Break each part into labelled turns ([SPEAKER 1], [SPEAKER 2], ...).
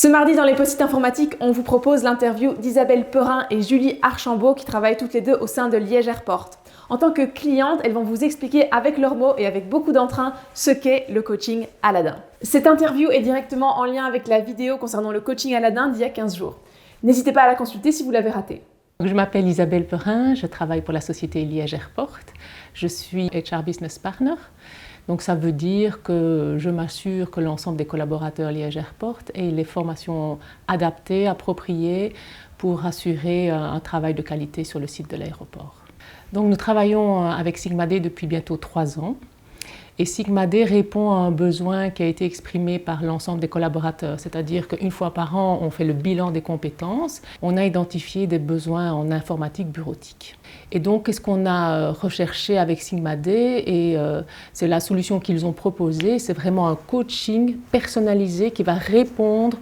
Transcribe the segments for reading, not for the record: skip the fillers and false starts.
[SPEAKER 1] Ce mardi dans les post-it informatiques, on vous propose l'interview d'Isabelle Perrin et Julie Archambault qui travaillent toutes les deux au sein de Liège Airport. En tant que clientes, elles vont vous expliquer avec leurs mots et avec beaucoup d'entrain ce qu'est le coaching Aladdin. Cette interview est directement en lien avec la vidéo concernant le coaching Aladdin d'il y a 15 jours. N'hésitez pas à la consulter si vous l'avez ratée.
[SPEAKER 2] Je m'appelle Isabelle Perrin, je travaille pour la société Liège Airport. Je suis HR Business Partner. Donc ça veut dire que je m'assure que l'ensemble des collaborateurs Liège Airport aient les formations adaptées, appropriées pour assurer un travail de qualité sur le site de l'aéroport. Donc nous travaillons avec Sigma D depuis bientôt 3 ans. Et Sigma D répond à un besoin qui a été exprimé par l'ensemble des collaborateurs, c'est-à-dire qu'une fois par an, on fait le bilan des compétences, on a identifié des besoins en informatique bureautique. Et donc, qu'est-ce qu'on a recherché avec Sigma D et c'est la solution qu'ils ont proposée, c'est vraiment un coaching personnalisé qui va répondre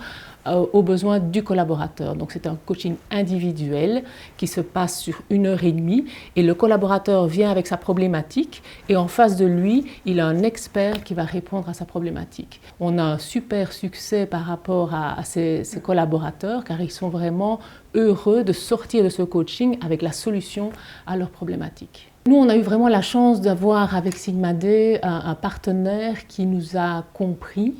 [SPEAKER 2] aux besoins du collaborateur. Donc c'est un coaching individuel qui se passe sur 1h30 et le collaborateur vient avec sa problématique et en face de lui, il a un expert qui va répondre à sa problématique. On a un super succès par rapport à ces collaborateurs car ils sont vraiment heureux de sortir de ce coaching avec la solution à leurs problématiques. Nous, on a eu vraiment la chance d'avoir avec Sigma D un partenaire qui nous a compris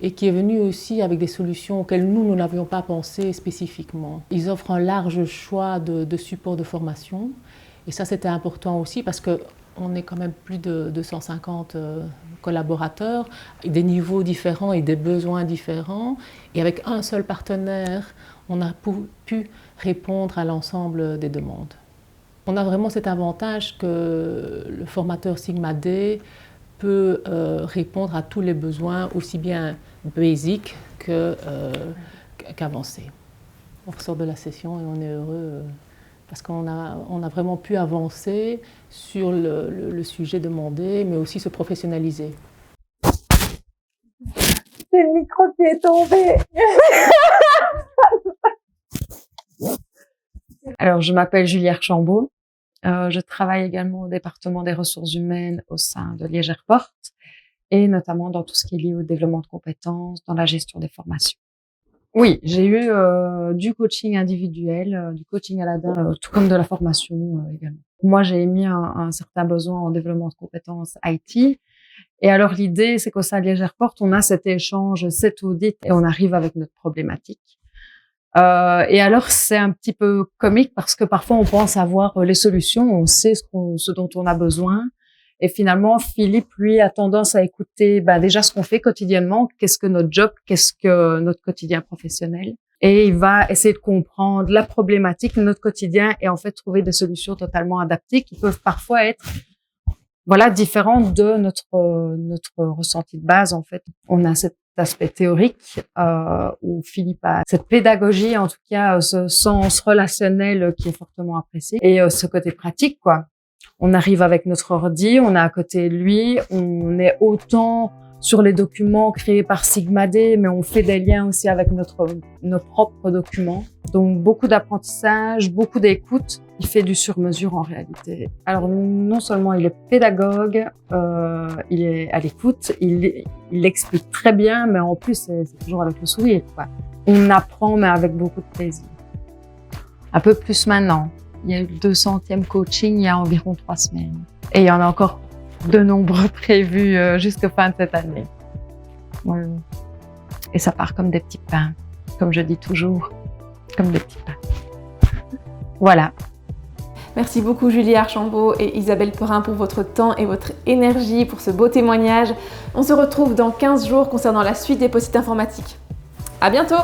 [SPEAKER 2] et qui est venu aussi avec des solutions auxquelles nous n'avions pas pensé spécifiquement. Ils offrent un large choix de supports de formation et ça c'était important aussi parce qu'on est quand même plus de 250 collaborateurs, des niveaux différents et des besoins différents et avec un seul partenaire, on a pu répondre à l'ensemble des demandes. On a vraiment cet avantage que le formateur Sigma D peut répondre à tous les besoins, aussi bien basiques qu'avancés. On ressort de la session et on est heureux parce qu'on a vraiment pu avancer sur le sujet demandé, mais aussi se professionnaliser.
[SPEAKER 3] C'est le micro qui est tombé. Alors, je m'appelle Julie Archambault. Je travaille également au département des ressources humaines au sein de Liège Airport et notamment dans tout ce qui est lié au développement de compétences, dans la gestion des formations. Oui, j'ai eu du coaching individuel, du coaching Aladdin, tout comme de la formation également. Moi, j'ai émis un certain besoin en développement de compétences IT. Et alors, l'idée, c'est qu'au sein de Liège Airport, on a cet échange, cet audit et on arrive avec notre problématique. Et alors, c'est un petit peu comique parce que parfois, on pense avoir les solutions, on sait ce dont on a besoin. Et finalement, Philippe, lui, a tendance à écouter déjà ce qu'on fait quotidiennement, qu'est-ce que notre job, qu'est-ce que notre quotidien professionnel. Et il va essayer de comprendre la problématique de notre quotidien et en fait trouver des solutions totalement adaptées qui peuvent parfois être différentes de notre ressenti de base. En fait, on a cet aspect théorique où Philippe a cette pédagogie, en tout cas ce sens relationnel qui est fortement apprécié et ce côté pratique, quoi. On arrive avec notre ordi, on est à côté de lui, on est autant sur les documents créés par Sigma D, mais on fait des liens aussi avec nos propres documents. Donc beaucoup d'apprentissage, beaucoup d'écoute. Il fait du sur-mesure en réalité. Alors non seulement il est pédagogue, il est à l'écoute, il explique très bien, mais en plus c'est toujours avec le sourire, quoi. On apprend mais avec beaucoup de plaisir. Un peu plus maintenant. Il y a eu le 200e coaching il y a environ 3 semaines. Et il y en a encore de nombreux prévus jusqu'à fin de cette année. Ouais. Et ça part comme des petits pains, comme je dis toujours, comme des petits pains. Voilà.
[SPEAKER 1] Merci beaucoup Julie Archambault et Isabelle Perrin pour votre temps et votre énergie, pour ce beau témoignage. On se retrouve dans 15 jours concernant la suite des post-it informatiques. À bientôt!